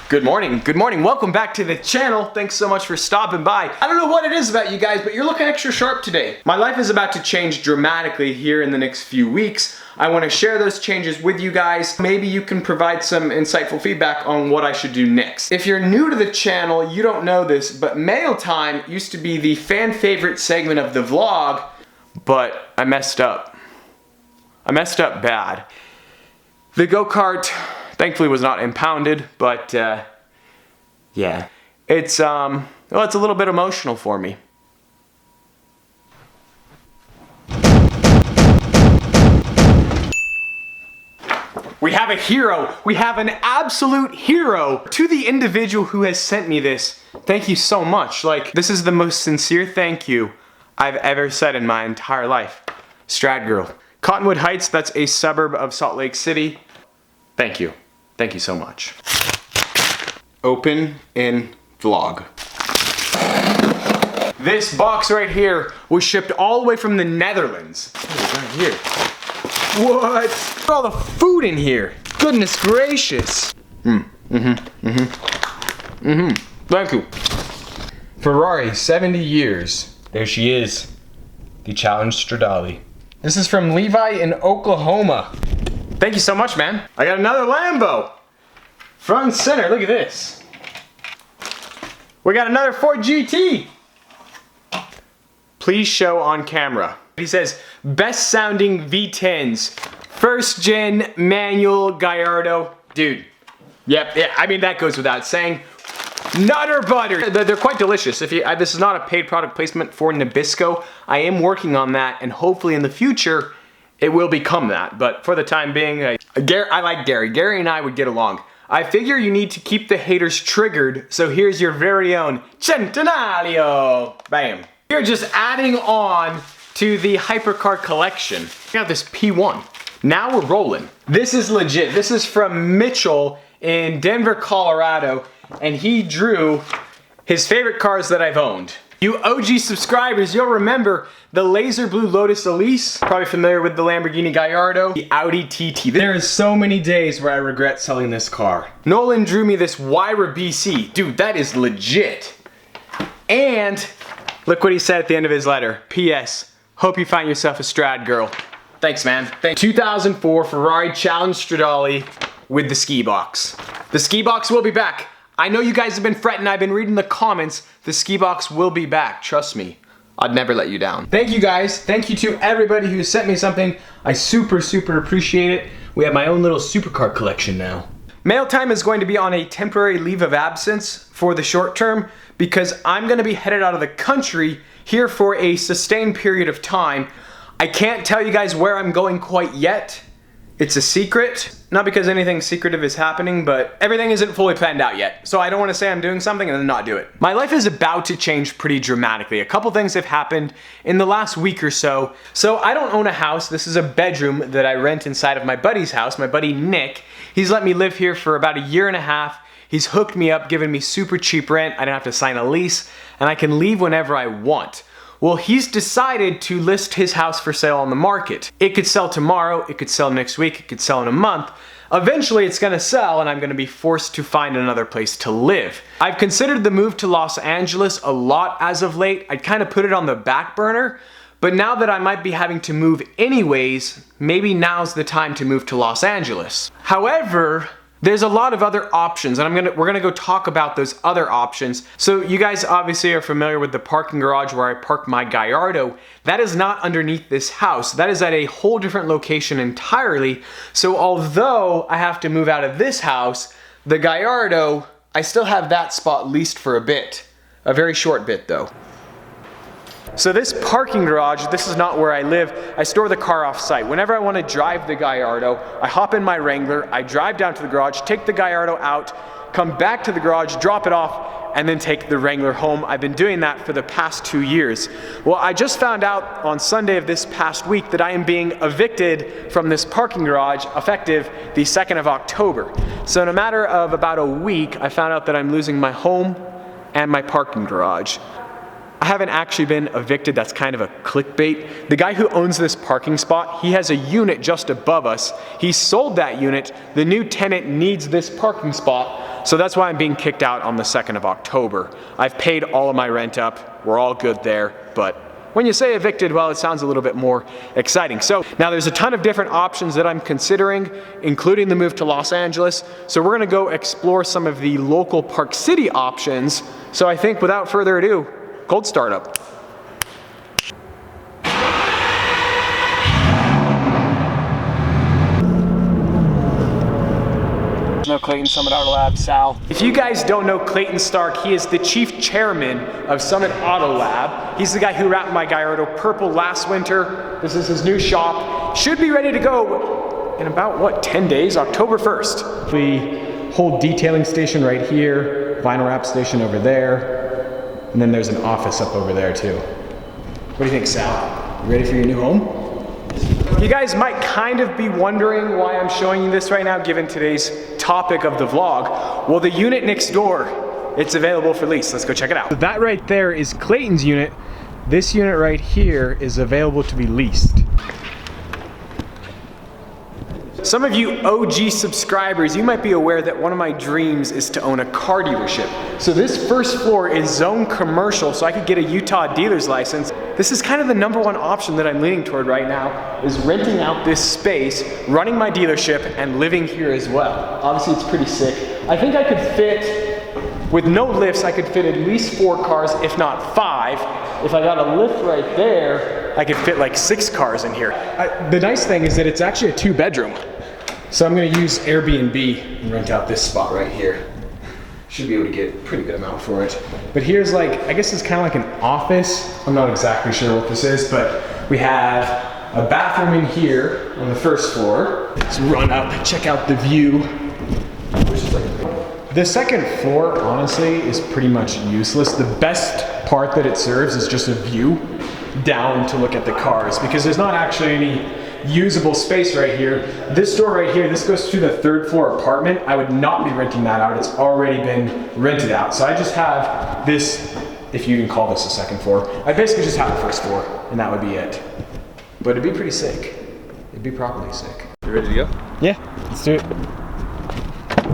Good morning, welcome back to the channel. Thanks so much for stopping by. I don't know what it is about you guys, but you're looking extra sharp today. My life is about to change dramatically here in the next few weeks. I want to share those changes with you guys. Maybe you can provide some insightful feedback on what I should do next. If you're new to the channel, you don't know this, but mail time used to be the fan favorite segment of the vlog, but I messed up. I messed up bad. The go-kart thankfully was not impounded, but yeah. It's well, it's a little bit emotional for me. We have a hero. We have an absolute hero. To the individual who has sent me this, thank you so much. Like, this is the most sincere thank you I've ever said in my entire life. Strad Girl. Cottonwood Heights, that's a suburb of Salt Lake City. Thank you. Thank you so much. Open in vlog. This box right here was shipped all the way from the Netherlands. Right here. What? Look at all the food in here. Goodness gracious. Thank you. Ferrari, 70 years. There she is. The Challenge Stradale. This is from Levi in Oklahoma. Thank you so much, man. I got another Lambo. Front and center, look at this. We got another Ford GT. Please show on camera. He says, best sounding V10s. First gen manual Gallardo. Dude, yep, yeah, I mean, that goes without saying. Nutter butter. They're quite delicious. If you, this is not a paid product placement for Nabisco. I am working on that, and hopefully in the future, it will become that, but for the time being, I like Gary. Gary and I would get along. I figure you need to keep the haters triggered, so here's your very own Centenario. Bam. You're just adding on to the hypercar collection. We got this P1. Now we're rolling. This is legit. This is from Mitchell in Denver, Colorado, and he drew his favorite cars that I've owned. You OG subscribers, you'll remember the laser blue Lotus Elise, probably familiar with the Lamborghini Gallardo, the Audi TT. There are so many days where I regret selling this car. Nolan drew me this Wyra BC. Dude, that is legit. And look what he said at the end of his letter. P.S. Hope you find yourself a Strad girl. Thanks, man. Thanks. 2004 Ferrari Challenge Stradale with the ski box. The ski box will be back. I know you guys have been fretting, I've been reading the comments. The ski box will be back, trust me. I'd never let you down. Thank you guys. Thank you to everybody who sent me something. I super appreciate it. We have my own little supercar collection now. Mail time is going to be on a temporary leave of absence for the short term because I'm gonna be headed out of the country here for a sustained period of time. I can't tell you guys where I'm going quite yet. It's a secret. Not because anything secretive is happening, but everything isn't fully planned out yet. So I don't want to say I'm doing something and then not do it. My life is about to change pretty dramatically. A couple things have happened in the last week or so. So I don't own a house. This is a bedroom that I rent inside of my buddy's house, my buddy Nick. He's let me live here for about a year and a half. He's hooked me up, given me super cheap rent. I don't have to sign a lease, and I can leave whenever I want. Well, he's decided to list his house for sale on the market. It could sell tomorrow, it could sell next week, it could sell in a month. Eventually it's gonna sell and I'm gonna be forced to find another place to live. I've considered the move to Los Angeles a lot as of late. I'd kind of put it on the back burner, but now that I might be having to move anyways, maybe now's the time to move to Los Angeles. However, there's a lot of other options, and we're gonna go talk about those other options. So you guys obviously are familiar with the parking garage where I park my Gallardo. That is not underneath this house. That is at a whole different location entirely. So although I have to move out of this house, the Gallardo, I still have that spot leased for a bit. A very short bit though. So this parking garage, this is not where I live. I store the car off site. Whenever I want to drive the Gallardo, I hop in my Wrangler, I drive down to the garage, take the Gallardo out, come back to the garage, drop it off, and then take the Wrangler home. I've been doing that for the past 2 years. Well, I just found out on Sunday of this past week that I am being evicted from this parking garage effective the 2nd of October. So in a matter of about a week, I found out that I'm losing my home and my parking garage. I haven't actually been evicted, that's kind of a clickbait. The guy who owns this parking spot, he has a unit just above us. He sold that unit, the new tenant needs this parking spot. So that's why I'm being kicked out on the 2nd of October. I've paid all of my rent up. We're all good there, but when you say evicted, well, it sounds a little bit more exciting. So now there's a ton of different options that I'm considering, including the move to Los Angeles. So we're gonna go explore some of the local Park City options. So I think without further ado, cold startup. No Clayton, Summit Auto Lab, Sal. If you guys don't know Clayton Stark, he is the chief chairman of Summit Auto Lab. He's the guy who wrapped my Gallardo purple last winter. This is his new shop. Should be ready to go in about, what, 10 days, October 1st. The whole detailing station right here, vinyl wrap station over there, and then there's an office up over there too. What do you think, Sal? You ready for your new home? You guys might kind of be wondering why I'm showing you this right now, given today's topic of the vlog. Well, the unit next door, it's available for lease. Let's go check it out. So that right there is Clayton's unit. This unit right here is available to be leased. Some of you OG subscribers, you might be aware that one of my dreams is to own a car dealership. So this first floor is zone commercial, so I could get a Utah dealer's license. This is kind of the #1 option that I'm leaning toward right now, is renting out this space, running my dealership, and living here as well. Obviously it's pretty sick. I think I could fit, with no lifts, I could fit at least 4 cars, if not 5. If I got a lift right there, I could fit like 6 cars in here. The nice thing is that it's actually a 2-bedroom. So I'm gonna use Airbnb and rent out this spot right here. Should be able to get a pretty good amount for it. But here's like, I guess it's kind of like an office. I'm not exactly sure what this is, but we have a bathroom in here on the first floor. Let's run up, check out the view. The second floor, honestly, is pretty much useless. The best part that it serves is just a view down to look at the cars, because there's not actually any usable space right here. This door right here, this goes to the 3rd floor apartment. I would not be renting that out. It's already been rented out. So I just have this, if you can call this a 2nd floor. I basically just have the 1st floor, and that would be it. But it'd be pretty sick. It'd be properly sick. You ready to go? Yeah, let's do it.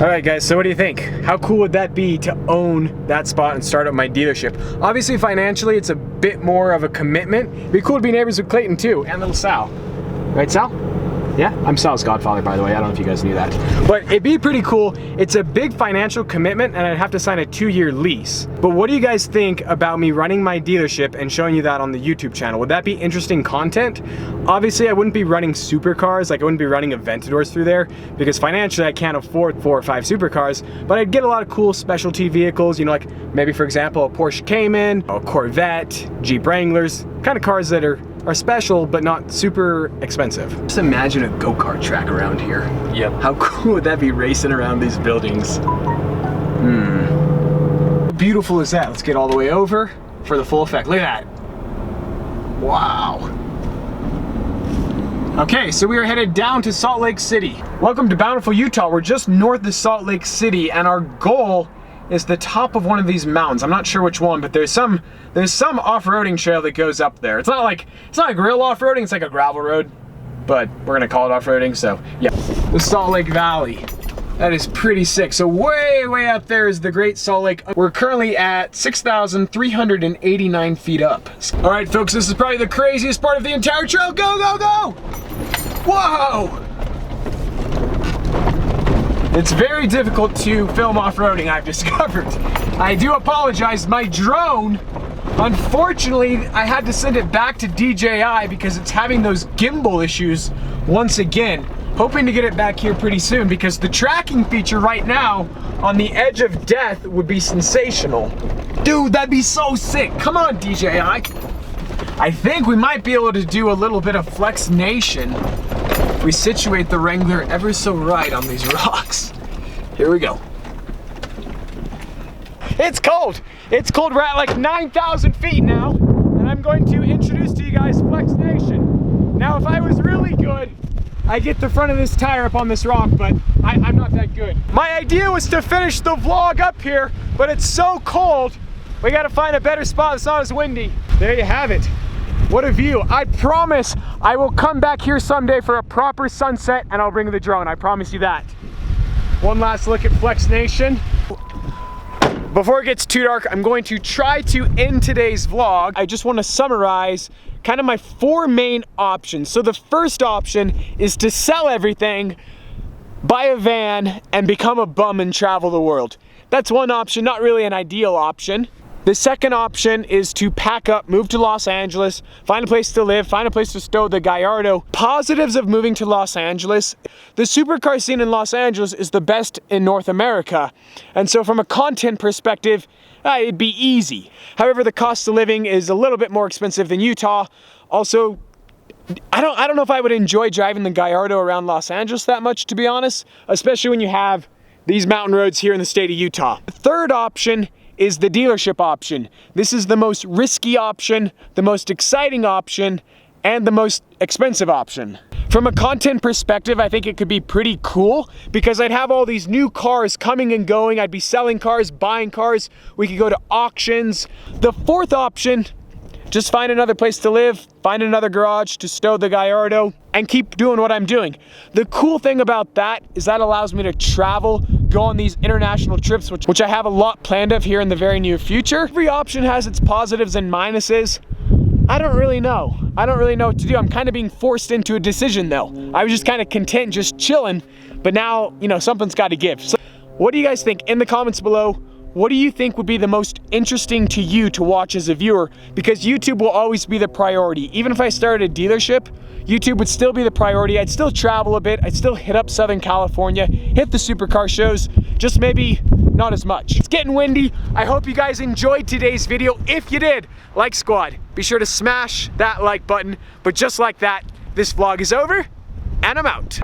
All right, guys, so what do you think? How cool would that be to own that spot and start up my dealership? Obviously, financially, it's a bit more of a commitment. It'd be cool to be neighbors with Clayton, too, and little Sal. Right, Sal? Yeah, I'm Sal's godfather, by the way. I don't know if you guys knew that. But it'd be pretty cool. It's a big financial commitment, and I'd have to sign a 2-year lease. But what do you guys think about me running my dealership and showing you that on the YouTube channel? Would that be interesting content? Obviously, I wouldn't be running supercars, like I wouldn't be running Aventadors through there, because financially I can't afford 4 or 5 supercars, but I'd get a lot of cool specialty vehicles, you know, like maybe, for example, a Porsche Cayman, a Corvette, Jeep Wranglers, kind of cars that are special but not super expensive. Just imagine a go-kart track around here. Yep. How cool would that be, racing around these buildings? How beautiful is that? Let's get all the way over for the full effect. Look at that. Wow. Okay, so we are headed down to Salt Lake City. Welcome to Bountiful, Utah. We're just north of Salt Lake City, and our goal is the top of one of these mountains. I'm not sure which one, but there's some off-roading trail that goes up there. It's not like real off-roading, it's like a gravel road, but we're gonna call it off-roading, so yeah. The Salt Lake Valley. That is pretty sick. So way up there is the Great Salt Lake. We're currently at 6,389 feet up. All right, folks, this is probably the craziest part of the entire trail. Go, go, go! Whoa! It's very difficult to film off-roading, I've discovered. I do apologize. My drone, unfortunately, I had to send it back to DJI because it's having those gimbal issues once again. Hoping to get it back here pretty soon, because the tracking feature right now on the edge of death would be sensational. Dude, that'd be so sick. Come on, DJI. I think we might be able to do a little bit of Flex Nation if we situate the Wrangler ever so right on these rocks. Here we go. It's cold. It's cold. We're at like 9,000 feet now, and I'm going to introduce to you guys Flex Nation. Now, if I was really good, I get the front of this tire up on this rock, but I'm not that good. My idea was to finish the vlog up here, but it's so cold, we gotta find a better spot that's not as windy. There you have it. What a view. I promise I will come back here someday for a proper sunset, and I'll bring the drone. I promise you that. One last look at Flex Nation. Before it gets too dark, I'm going to try to end today's vlog. I just want to summarize kind of my 4 main options. So the first option is to sell everything, buy a van, and become a bum and travel the world. That's one option, not really an ideal option. The second option is to pack up, move to Los Angeles, find a place to live, find a place to stow the Gallardo. Positives of moving to Los Angeles: the supercar scene in Los Angeles is the best in North America. And so from a content perspective, it'd be easy. However, the cost of living is a little bit more expensive than Utah. Also, I don't know if I would enjoy driving the Gallardo around Los Angeles that much, to be honest, especially when you have these mountain roads here in the state of Utah. The third option is the dealership option. This is the most risky option, the most exciting option, and the most expensive option. From a content perspective, I think it could be pretty cool because I'd have all these new cars coming and going. I'd be selling cars, buying cars. We could go to auctions. The fourth option, just find another place to live, find another garage to stow the Gallardo, and keep doing what I'm doing. The cool thing about that is that allows me to travel, go on these international trips, which I have a lot planned of here in the very near future. Every option has its positives and minuses. I don't really know. I don't really know what to do. I'm kind of being forced into a decision though. I was just kind of content just chilling, but now, you know, something's got to give. So what do you guys think? In the comments below, what do you think would be the most interesting to you to watch as a viewer? Because YouTube will always be the priority. Even if I started a dealership, YouTube would still be the priority. I'd still travel a bit. I'd still hit up Southern California, hit the supercar shows, just maybe not as much. It's getting windy. I hope you guys enjoyed today's video. If you did, like squad, be sure to smash that like button. But just like that, this vlog is over and I'm out.